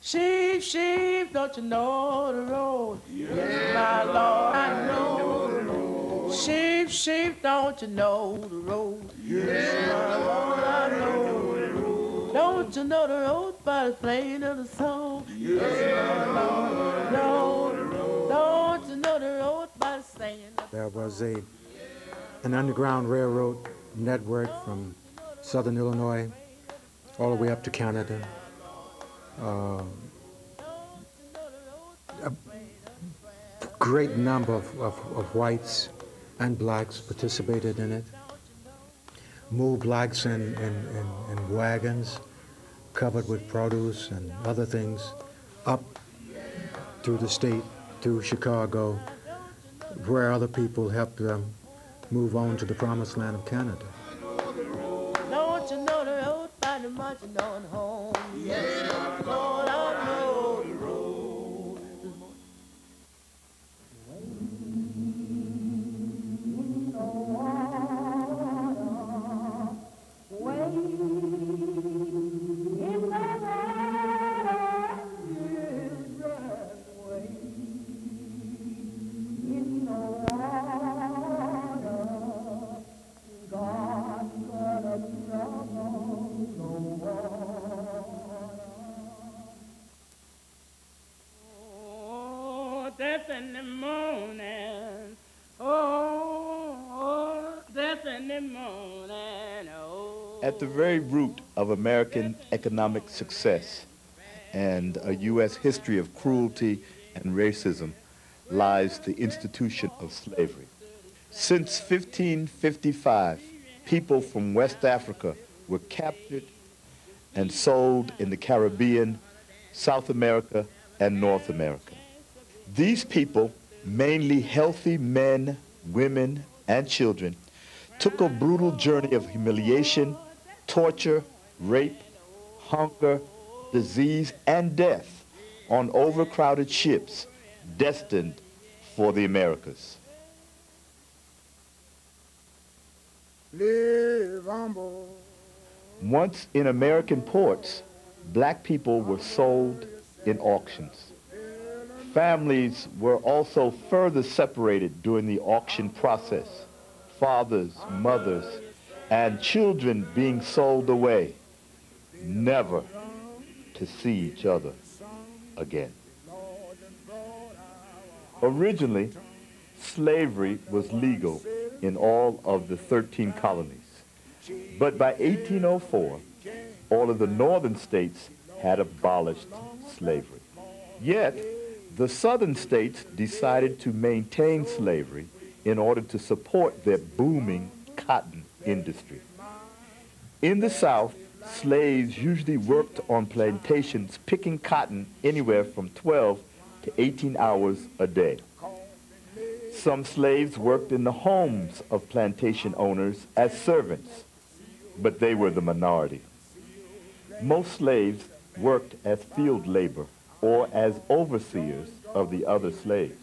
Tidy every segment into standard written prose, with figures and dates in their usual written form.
Sheep, sheep, don't you know the road? Yes, my Lord, I know the road. Sheep, sheep, don't you know the road? Yes, my Lord, I know the road. Don't you know the road by the plain of the soul? Yes, my Lord, I know the road. Don't you know the road by the sand? There was an underground railroad network from southern Illinois all the way up to Canada. A great number of whites and blacks participated in it. Moved blacks in wagons covered with produce and other things up through the state, through Chicago, where other people helped them move on to the promised land of Canada. Don't you know the road by the marching on home? Yes, Lord, I know the road. Death in the morning, oh, death in the morning, oh. At the very root of American economic success and a U.S. history of cruelty and racism lies the institution of slavery. Since 1555, people from West Africa were captured and sold in the Caribbean, South America, and North America. These people, mainly healthy men, women, and children, took a brutal journey of humiliation, torture, rape, hunger, disease, and death on overcrowded ships destined for the Americas. Live humble. Once in American ports, black people were sold in auctions. Families were also further separated during the auction process, fathers, mothers, and children being sold away, never to see each other again. Originally, slavery was legal in all of the 13 colonies, but by 1804, all of the northern states had abolished slavery. Yet, the southern states decided to maintain slavery in order to support their booming cotton industry. In the South, slaves usually worked on plantations picking cotton anywhere from 12 to 18 hours a day. Some slaves worked in the homes of plantation owners as servants, but they were the minority. Most slaves worked as field labor or as overseers of the other slaves.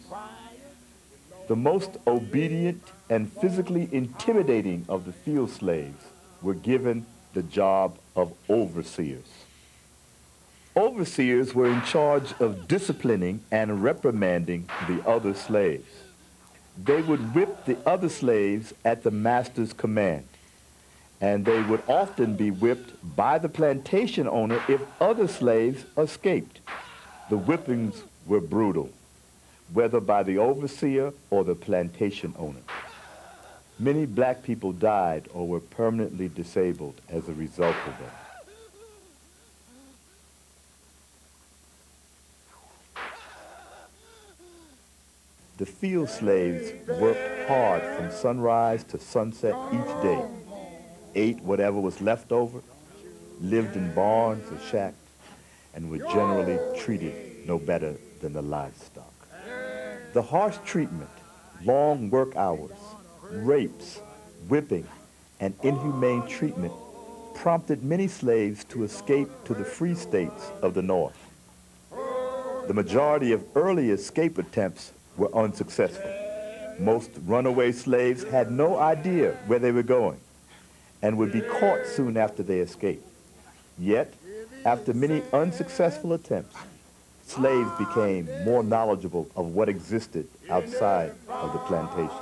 The most obedient and physically intimidating of the field slaves were given the job of overseers. Overseers were in charge of disciplining and reprimanding the other slaves. They would whip the other slaves at the master's command, and they would often be whipped by the plantation owner if other slaves escaped. The whippings were brutal, whether by the overseer or the plantation owner. Many black people died or were permanently disabled as a result of them. The field slaves worked hard from sunrise to sunset each day, ate whatever was left over, lived in barns or shacks, and were generally treated no better than the livestock. The harsh treatment, long work hours, rapes, whipping, and inhumane treatment prompted many slaves to escape to the free states of the North. The majority of early escape attempts were unsuccessful. Most runaway slaves had no idea where they were going and would be caught soon after they escaped. Yet, after many unsuccessful attempts, slaves became more knowledgeable of what existed outside of the plantations.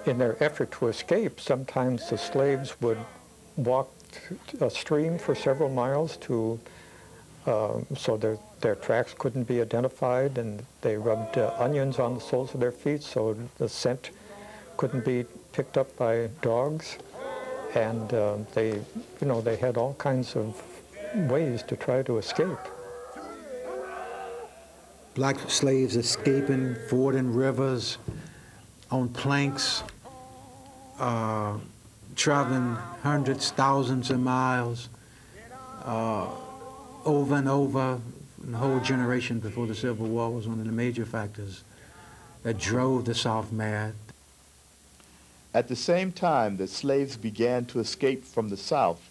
In their effort to escape, sometimes the slaves would walk a stream for several miles to so their tracks couldn't be identified, and they rubbed onions on the soles of their feet so the scent couldn't be picked up by dogs. And they had all kinds of ways to try to escape. Black slaves escaping, fording rivers on planks, traveling hundreds, thousands of miles, over and over. The whole generation before the Civil War was one of the major factors that drove the South mad. At the same time that slaves began to escape from the South,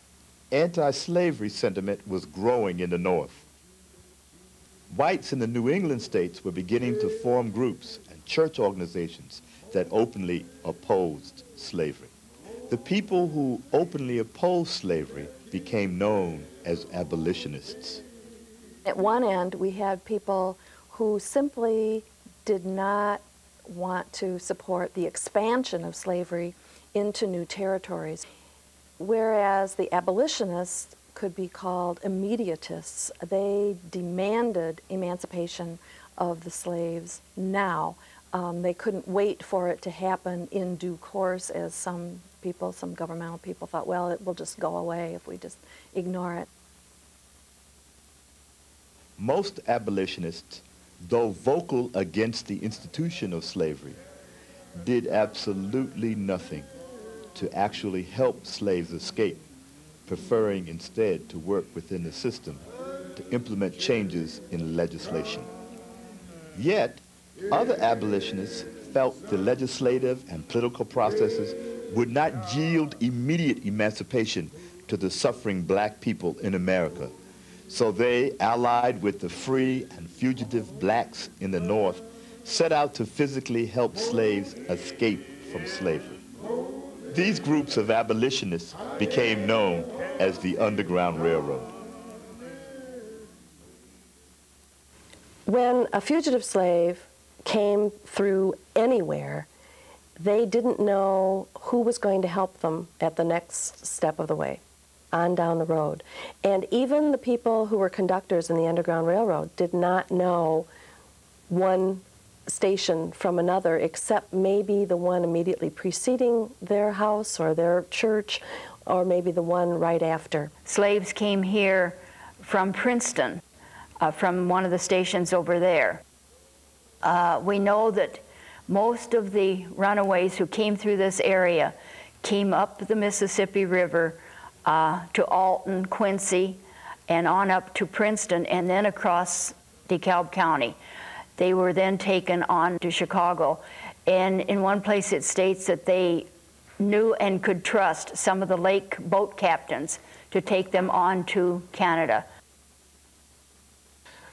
anti-slavery sentiment was growing in the North. Whites in the New England states were beginning to form groups and church organizations that openly opposed slavery. The people who openly opposed slavery became known as abolitionists. At one end, we had people who simply did not want to support the expansion of slavery into new territories, whereas the abolitionists could be called immediatists. They demanded emancipation of the slaves now. They couldn't wait for it to happen in due course, as some people, some governmental people thought, well, it will just go away if we just ignore it. Most abolitionists, though vocal against the institution of slavery, did absolutely nothing to actually help slaves escape, preferring instead to work within the system to implement changes in legislation. Yet, other abolitionists felt the legislative and political processes would not yield immediate emancipation to the suffering black people in America. So they, allied with the free and fugitive blacks in the North, set out to physically help slaves escape from slavery. These groups of abolitionists became known as the Underground Railroad. When a fugitive slave came through anywhere, they didn't know who was going to help them at the next step of the way, on down the road. And even the people who were conductors in the Underground Railroad did not know one station from another, except maybe the one immediately preceding their house or their church, or maybe the one right after. Slaves came here from Princeton, from one of the stations over there. We know that most of the runaways who came through this area came up the Mississippi River to Alton, Quincy, and on up to Princeton, and then across DeKalb County. They were then taken on to Chicago. And in one place it states that they knew and could trust some of the lake boat captains to take them on to Canada.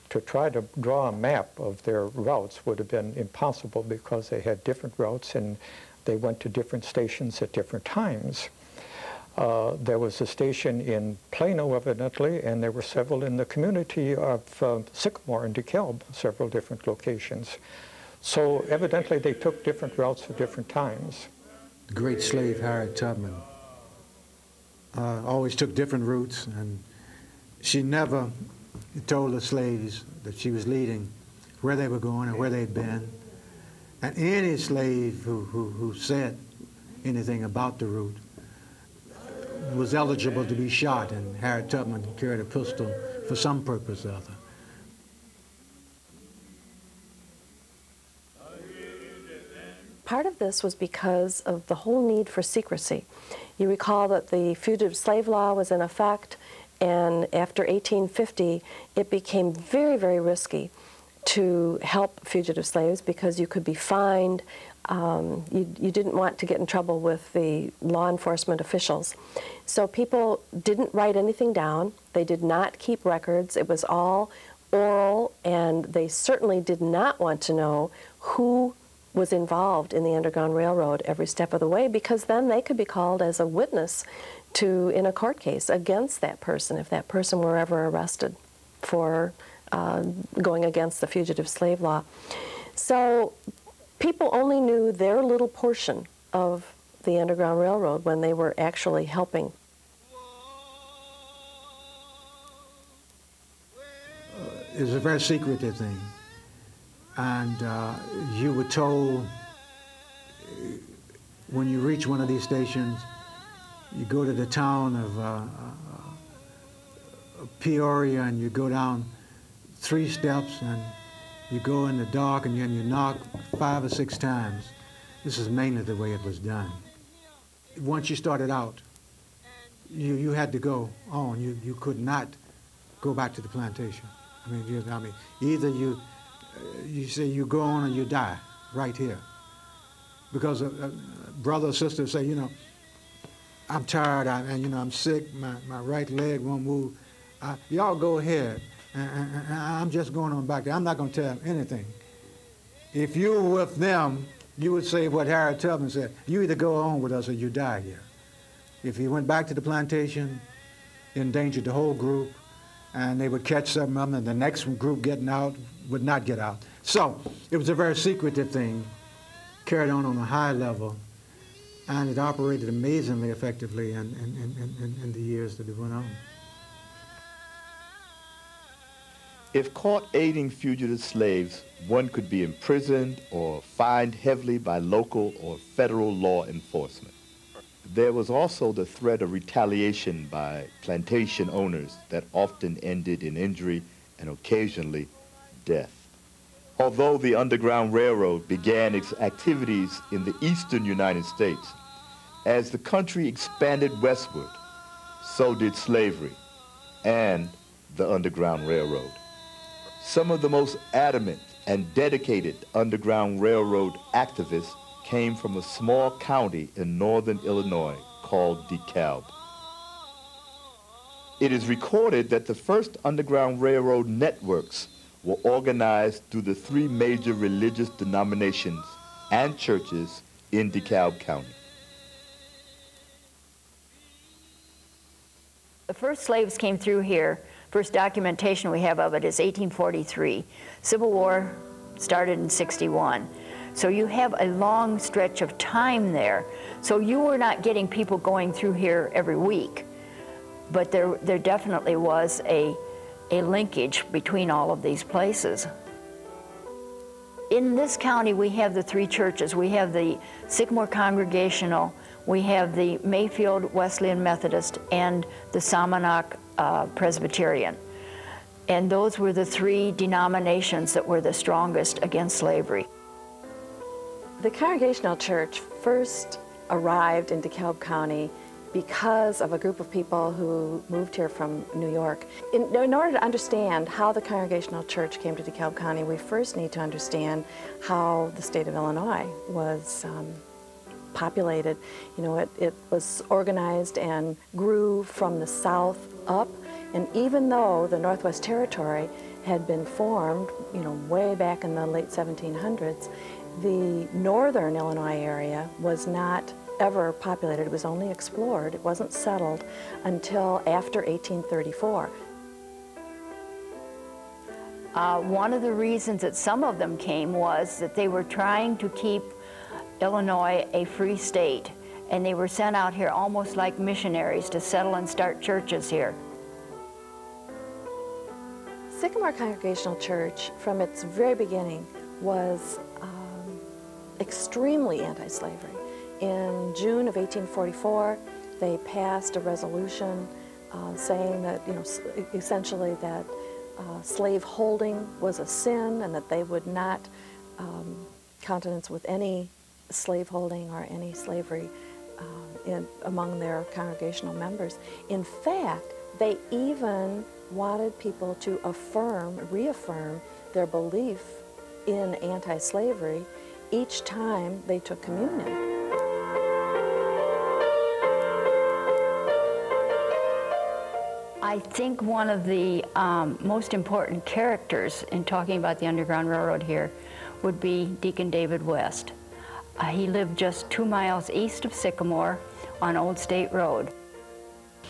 To try to draw a map of their routes would have been impossible because they had different routes and they went to different stations at different times. There was a station in Plano, evidently, and there were several in the community of Sycamore and DeKalb, several different locations. So evidently they took different routes at different times. The great slave Harriet Tubman always took different routes, and she never told the slaves that she was leading where they were going and where they'd been. And any slave who said anything about the route was eligible to be shot, and Harriet Tubman carried a pistol for some purpose or other. Part of this was because of the whole need for secrecy. You recall that the Fugitive Slave Law was in effect, and after 1850, it became very, very risky to help fugitive slaves because you could be fined. You didn't want to get in trouble with the law enforcement officials. So people didn't write anything down. They did not keep records. It was all oral, and they certainly did not want to know who was involved in the Underground Railroad every step of the way, because then they could be called as a witness in a court case against that person if that person were ever arrested for going against the fugitive slave law. So people only knew their little portion of the Underground Railroad when they were actually helping. It was a very secretive thing. And you were told when you reach one of these stations, you go to the town of Peoria and you go down 3 steps and you go in the dark and you knock 5 or 6 times. This is mainly the way it was done. Once you started out, you had to go on. You could not go back to the plantation. I mean, either you say you go on or you die right here. Because a brother or sister say, you know, I'm tired, I'm sick, my right leg won't move. Y'all go ahead, and I'm just going on back there. I'm not going to tell them anything. If you were with them, you would say what Harriet Tubman said, you either go on with us or you die here. If he went back to the plantation, endangered the whole group, and they would catch some of them, and the next group getting out would not get out. So it was a very secretive thing, carried on a high level, and it operated amazingly effectively in the years that it went on. If caught aiding fugitive slaves, one could be imprisoned or fined heavily by local or federal law enforcement. There was also the threat of retaliation by plantation owners that often ended in injury and occasionally death. Although the Underground Railroad began its activities in the eastern United States, as the country expanded westward, so did slavery and the Underground Railroad. Some of the most adamant and dedicated Underground Railroad activists came from a small county in northern Illinois called DeKalb. It is recorded that the first Underground Railroad networks were organized through the 3 major religious denominations and churches in DeKalb County. The first slaves came through here. First documentation we have of it is 1843. Civil War started in 61. So you have a long stretch of time there. So you were not getting people going through here every week, but there definitely was a linkage between all of these places. In this county, we have the 3 churches. We have the Sycamore Congregational, we have the Mayfield Wesleyan Methodist, and the Salmonok Presbyterian. And those were the 3 denominations that were the strongest against slavery. The Congregational Church first arrived in DeKalb County because of a group of people who moved here from New York. In order to understand how the Congregational Church came to DeKalb County, we first need to understand how the state of Illinois was populated. You know, it was organized and grew from the south up, and even though the Northwest Territory had been formed, you know, way back in the late 1700s, the northern Illinois area was not ever populated. It was only explored. It wasn't settled until after 1834. One of the reasons that some of them came was that they were trying to keep Illinois a free state, and they were sent out here almost like missionaries to settle and start churches here. Sycamore Congregational Church, from its very beginning, was extremely anti-slavery. In June of 1844, they passed a resolution saying that, you know, essentially that slave holding was a sin and that they would not countenance with any slave holding or any slavery among their congregational members. In fact, they even wanted people to reaffirm their belief in anti-slavery each time they took communion. I think one of the most important characters in talking about the Underground Railroad here would be Deacon David West. He lived just 2 miles east of Sycamore on Old State Road.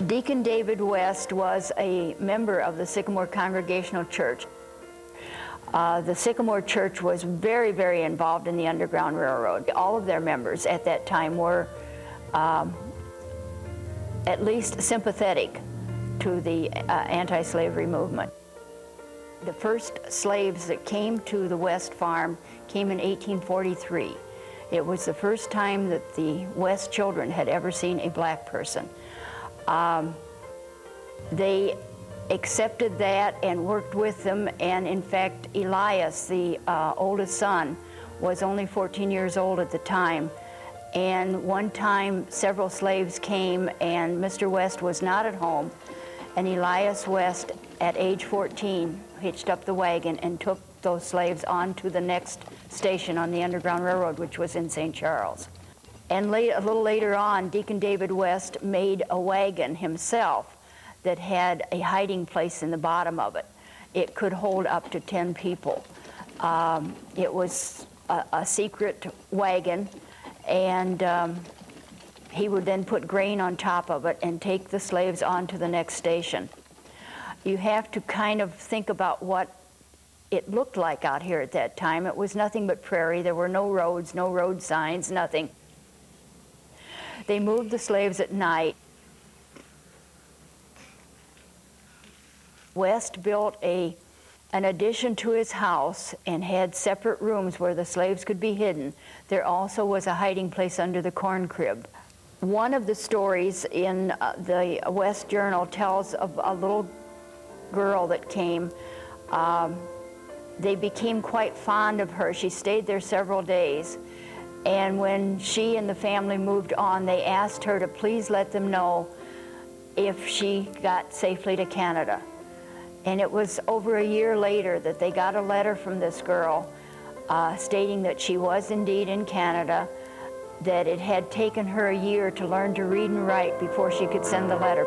Deacon David West was a member of the Sycamore Congregational Church. The Sycamore Church was very, very involved in the Underground Railroad. All of their members at that time were at least sympathetic to the anti-slavery movement. The first slaves that came to the West Farm came in 1843. It was the first time that the West children had ever seen a black person. They accepted that and worked with them, and in fact Elias, the oldest son, was only 14 years old at the time. And one time several slaves came and Mr. West was not at home, and Elias West at age 14 hitched up the wagon and took those slaves on to the next station on the Underground Railroad, which was in St. Charles. And a little later on, Deacon David West made a wagon himself that had a hiding place in the bottom of it. It could hold up to 10 people. It was a secret wagon, and he would then put grain on top of it and take the slaves on to the next station. You have to kind of think about what it looked like out here at that time. It was nothing but prairie. There were no roads, no road signs, nothing. They moved the slaves at night. West built an addition to his house and had separate rooms where the slaves could be hidden. There also was a hiding place under the corn crib. One of the stories in the West Journal tells of a little girl that came. They became quite fond of her. She stayed there several days. And when she and the family moved on, they asked her to please let them know if she got safely to Canada. And it was over a year later that they got a letter from this girl stating that she was indeed in Canada, that it had taken her a year to learn to read and write before she could send the letter.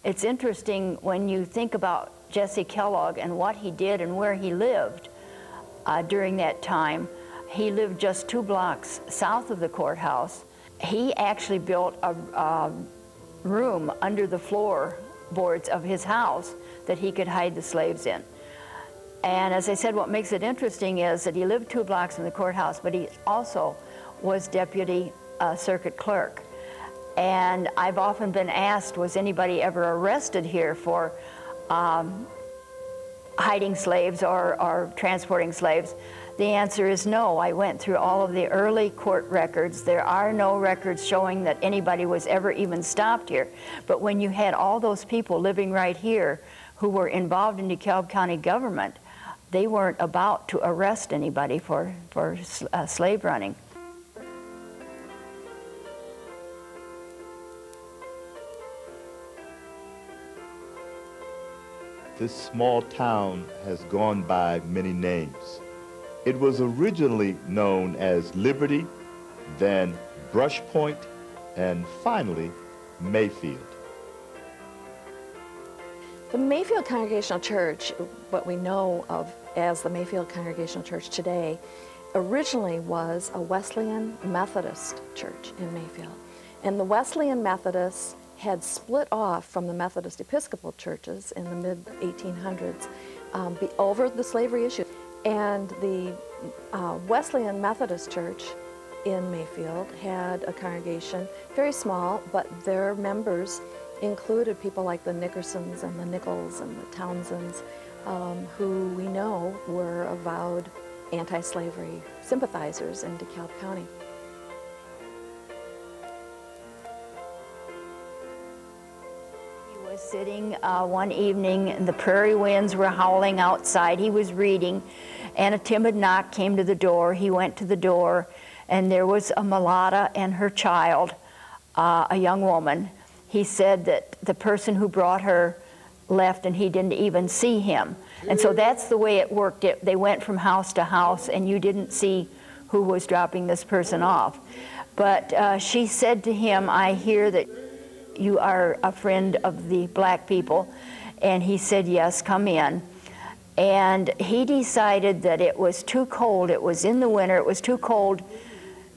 It's interesting when you think about Jesse Kellogg and what he did and where he lived during that time. He lived just 2 blocks south of the courthouse. He actually built a room under the floorboards of his house that he could hide the slaves in. And as I said, what makes it interesting is that he lived 2 blocks from the courthouse, but he also was deputy circuit clerk. And I've often been asked, was anybody ever arrested here for hiding slaves or transporting slaves? The answer is no. I went through all of the early court records. There are no records showing that anybody was ever even stopped here. But when you had all those people living right here who were involved in DeKalb County government, they weren't about to arrest anybody for slave running. This small town has gone by many names. It was originally known as Liberty, then Brush Point, and finally Mayfield. The Mayfield Congregational Church, what we know of as the Mayfield Congregational Church today, originally was a Wesleyan Methodist church in Mayfield. And the Wesleyan Methodists had split off from the Methodist Episcopal churches in the mid-1800s over the slavery issue. And the Wesleyan Methodist Church in Mayfield had a congregation, very small, but their members included people like the Nickersons and the Nichols and the Townsends, who we know were avowed anti-slavery sympathizers in DeKalb County. He was sitting one evening, and the prairie winds were howling outside. He was reading, and a timid knock came to the door. He went to the door, and there was a mulatta and her child, a young woman. He said that the person who brought her left and he didn't even see him. And so that's the way it worked. They went from house to house, and you didn't see who was dropping this person off. But she said to him, "I hear that you are a friend of the black people." And he said, "Yes, come in." And he decided that it was too cold. It was in the winter. It was too cold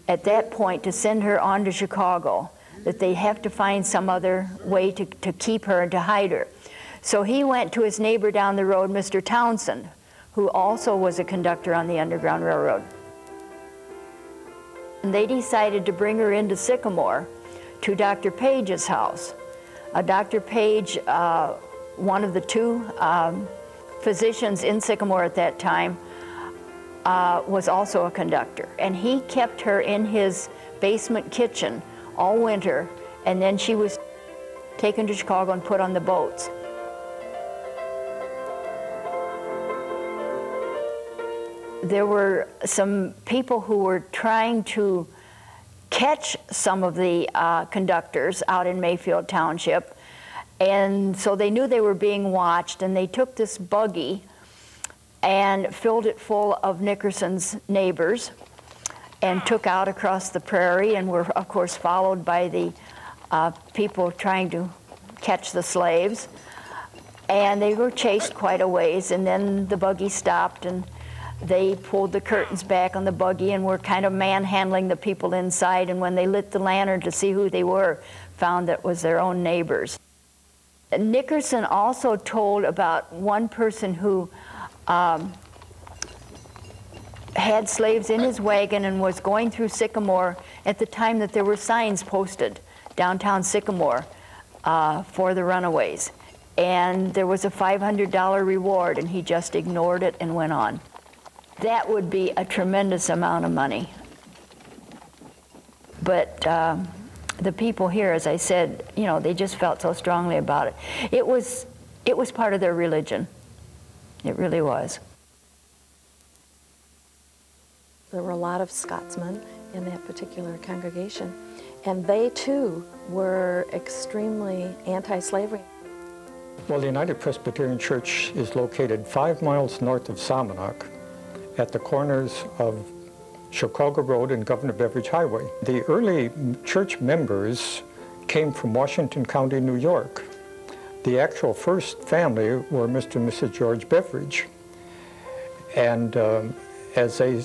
at that point to send her on to Chicago, that they have to find some other way to keep her and to hide her. So he went to his neighbor down the road, Mr. Townsend, who also was a conductor on the Underground Railroad. And they decided to bring her into Sycamore to Dr. Page's house. Dr. Page, one of the two physicians in Sycamore at that time, was also a conductor. And he kept her in his basement kitchen all winter, and then she was taken to Chicago and put on the boats. There were some people who were trying to catch some of the conductors out in Mayfield Township, and so they knew they were being watched, and they took this buggy and filled it full of Nickerson's neighbors and took out across the prairie, and were of course followed by the people trying to catch the slaves. And they were chased quite a ways, and then the buggy stopped, and they pulled the curtains back on the buggy and were kind of manhandling the people inside, and when they lit the lantern to see who they were, found that it was their own neighbors. Nickerson also told about one person who had slaves in his wagon and was going through Sycamore at the time that there were signs posted downtown Sycamore for the runaways. And there was a $500 reward, and he just ignored it and went on. That would be a tremendous amount of money. But the people here, as I said, you know, they just felt so strongly about it. It was part of their religion. It really was. There were a lot of Scotsmen in that particular congregation, and they too were extremely anti-slavery. Well, the United Presbyterian Church is located 5 miles north of Salmonock at the corners of Chicago Road and Governor Beveridge Highway. The early church members came from Washington County, New York. The actual first family were Mr. and Mrs. George Beveridge. And as they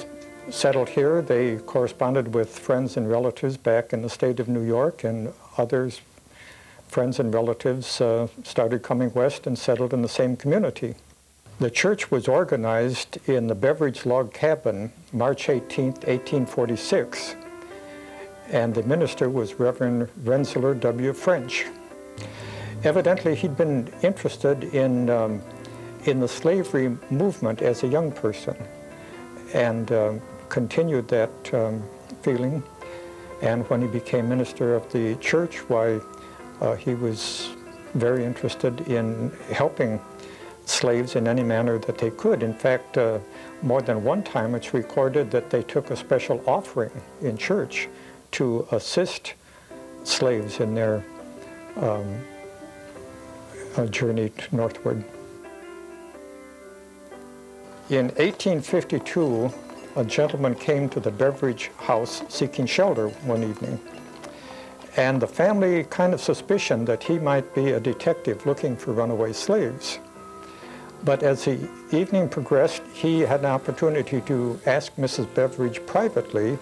settled here, they corresponded with friends and relatives back in the state of New York, and others, friends and relatives, started coming west and settled in the same community. The church was organized in the Beveridge Log Cabin, March 18, 1846, and the minister was Reverend Rensselaer W. French. Evidently, he'd been interested in the slavery movement as a young person, and continued that feeling. And when he became minister of the church, why, he was very interested in helping slaves in any manner that they could. In fact, more than one time it's recorded that they took a special offering in church to assist slaves in their journey northward. In 1852, a gentleman came to the Beveridge house seeking shelter one evening, and the family kind of suspicioned that he might be a detective looking for runaway slaves. But as the evening progressed, he had an opportunity to ask Mrs. Beveridge privately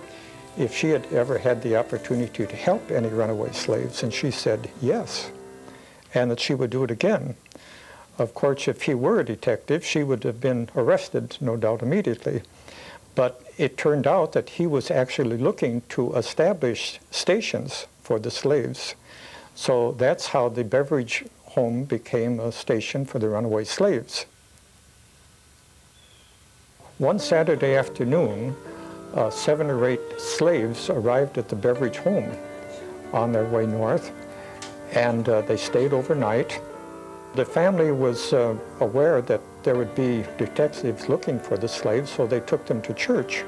if she had ever had the opportunity to help any runaway slaves, and she said yes, and that she would do it again. Of course, if he were a detective, she would have been arrested, no doubt, immediately. But it turned out that he was actually looking to establish stations for the slaves. So that's how the Beveridge home became a station for the runaway slaves. One Saturday afternoon, 7 or 8 slaves arrived at the Beveridge home on their way north, and they stayed overnight. The family was aware that there would be detectives looking for the slaves, so they took them to church,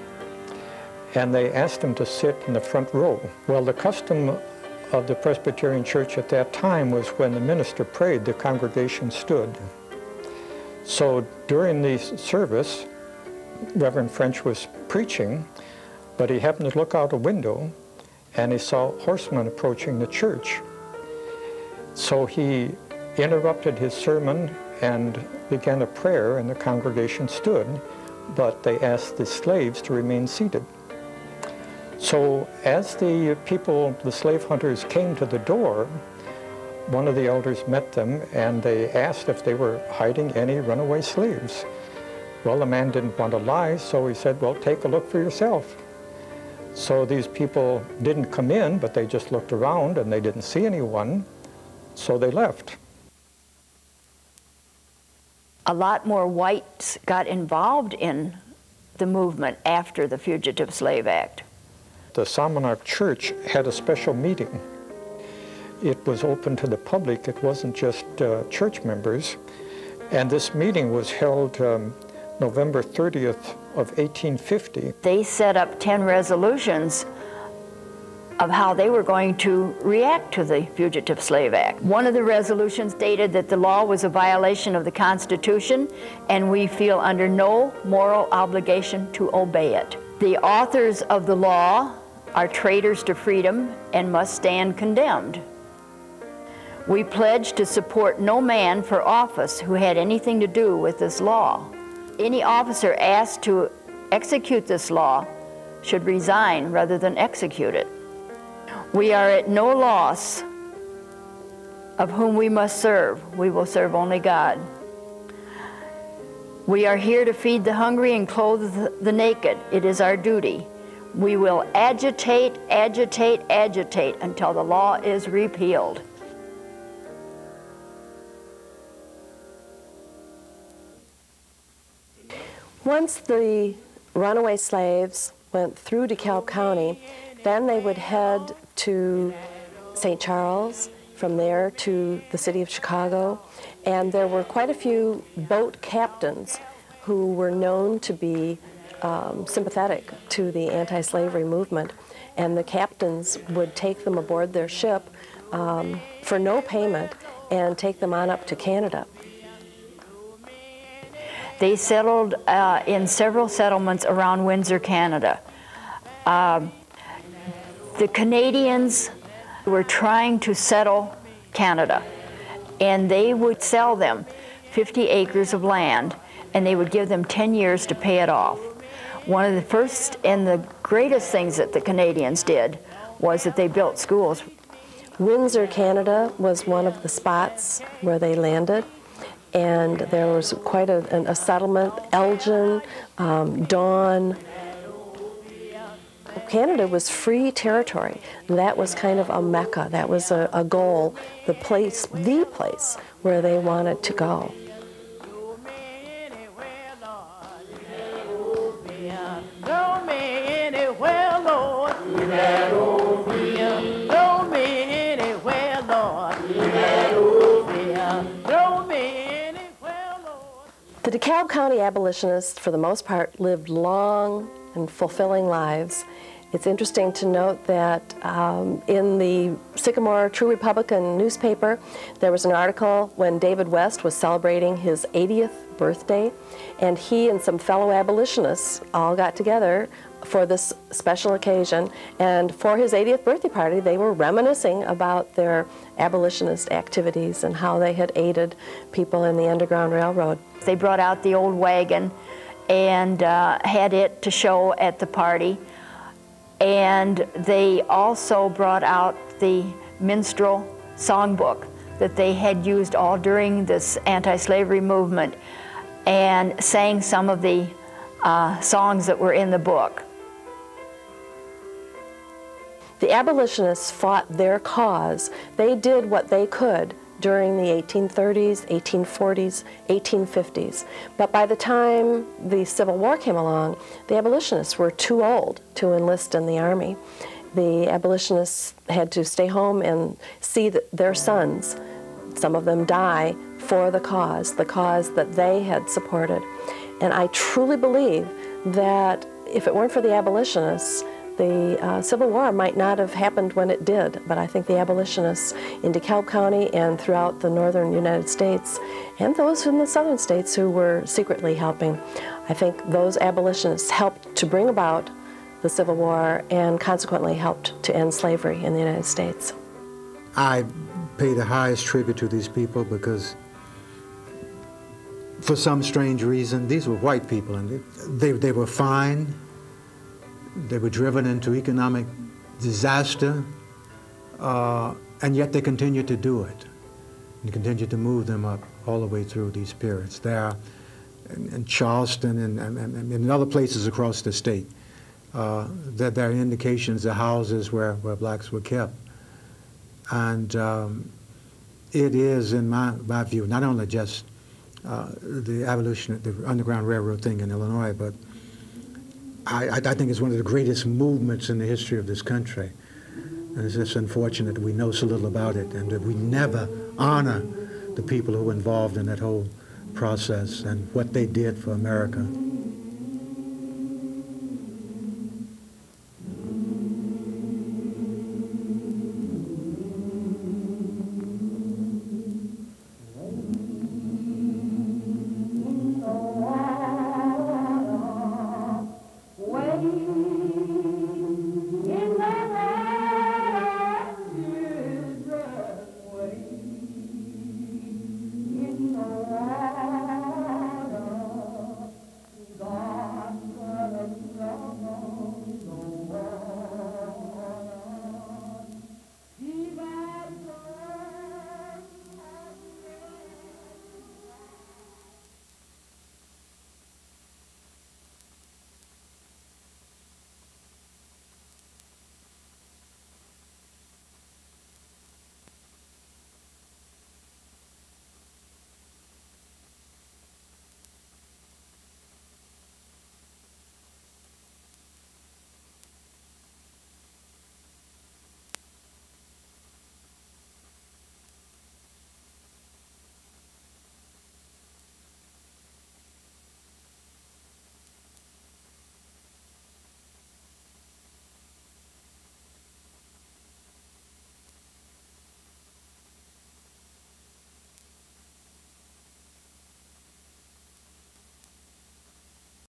and they asked them to sit in the front row. Well, the custom of the Presbyterian Church at that time was when the minister prayed, the congregation stood. So during the service, Reverend French was preaching. but he happened to look out a window and he saw horsemen approaching the church. So he interrupted his sermon and began a prayer, and the congregation stood, but they asked the slaves to remain seated. So as the people, the slave hunters, came to the door, one of the elders met them and they asked if they were hiding any runaway slaves. Well, the man didn't want to lie, so he said, well, take a look for yourself. So these people didn't come in, but they just looked around and they didn't see anyone, so they left. A lot more whites got involved in the movement after the Fugitive Slave Act. The Salmonarch Church had a special meeting. It was open to the public. It wasn't just church members. And this meeting was held November 30th of 1850. They set up 10 resolutions of how they were going to react to the Fugitive Slave Act. One of the resolutions stated that the law was a violation of the Constitution and we feel under no moral obligation to obey it. The authors of the law are traitors to freedom and must stand condemned. We pledge to support no man for office who had anything to do with this law. Any officer asked to execute this law should resign rather than execute it. We are at no loss of whom we must serve. We will serve only God. We are here to feed the hungry and clothe the naked. It is our duty. We will agitate, agitate, agitate until the law is repealed. Once the runaway slaves went through DeKalb County, then they would head to St. Charles, from there to the city of Chicago, and there were quite a few boat captains who were known to be sympathetic to the anti-slavery movement, and the captains would take them aboard their ship for no payment and take them on up to Canada. They settled in several settlements around Windsor, Canada. The Canadians were trying to settle Canada, and they would sell them 50 acres of land, and they would give them 10 years to pay it off. One of the first and the greatest things that the Canadians did was that they built schools. Windsor, Canada was one of the spots where they landed, and there was quite a settlement. Elgin, Dawn. Canada was free territory. That was kind of a mecca. That was a goal, the place where they wanted to go. The DeKalb County abolitionists, for the most part, lived long and fulfilling lives. It's interesting to note that in the Sycamore True Republican newspaper, there was an article when David West was celebrating his 80th birthday, and he and some fellow abolitionists all got together for this special occasion, and for his 80th birthday party, they were reminiscing about their abolitionist activities and how they had aided people in the Underground Railroad. They brought out the old wagon and had it to show at the party. And they also brought out the minstrel songbook that they had used all during this anti-slavery movement and sang some of the songs that were in the book. The abolitionists fought their cause. They did what they could during the 1830s, 1840s, 1850s. But by the time the Civil War came along, the abolitionists were too old to enlist in the Army. The abolitionists had to stay home and see their sons, some of them die, for the cause that they had supported. And I truly believe that if it weren't for the abolitionists, the Civil War might not have happened when it did, but I think the abolitionists in DeKalb County and throughout the northern United States, and those in the southern states who were secretly helping, I think those abolitionists helped to bring about the Civil War and consequently helped to end slavery in the United States. I pay the highest tribute to these people because for some strange reason, these were white people, and they were fine. They were driven into economic disaster, and yet they continued to do it. And continued to move them up all the way through these periods. There, in Charleston and in other places across the state, that there are indications of houses where blacks were kept. And it is, in my view, not only just the evolution, the Underground Railroad thing in Illinois, but I think it's one of the greatest movements in the history of this country. And it's just unfortunate that we know so little about it and that we never honor the people who were involved in that whole process and what they did for America.